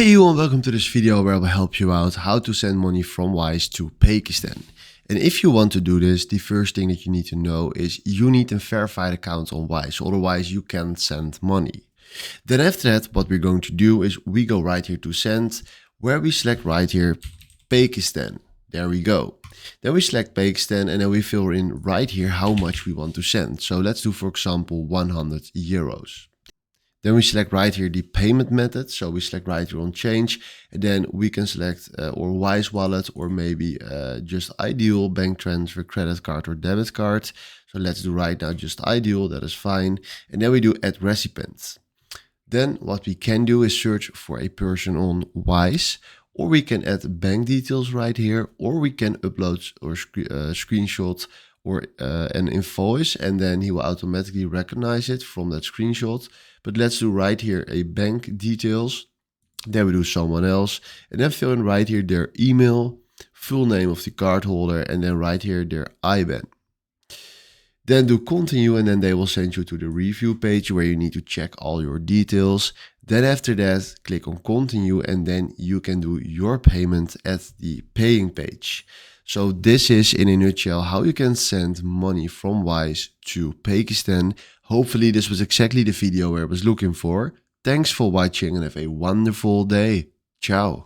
Hey you and welcome to this video where I will help you out how to send money from Wise to Pakistan. And if you want to do this, the first thing that you need to know is you need a verified account on Wise, otherwise you can't send money. Then after that, what we're going to do is we go right here to send, where we select right here Pakistan. There we go. Then we select Pakistan and then we fill in right here how much we want to send. So let's do, for example, 100 euros. Then we select right here the payment method. So we select right here on change, and then we can select or Wise wallet, or maybe just ideal bank transfer, credit card or debit card. So let's do right now just ideal, that is fine. And then we do add recipient. Then what we can do is search for a person on Wise, or we can add bank details right here, or we can upload or screenshot or an invoice, and then he will automatically recognize it from that screenshot. But let's do right here a bank details. Then we do someone else, and then fill in right here their email, full name of the cardholder, and then right here their IBAN. Then do continue, and then they will send you to the review page where you need to check all your details. Then after that, click on continue, and then you can do your payment at the paying page. So this is in a nutshell how you can send money from Wise to Pakistan. Hopefully this was exactly the video I was looking for. Thanks for watching and have a wonderful day. Ciao.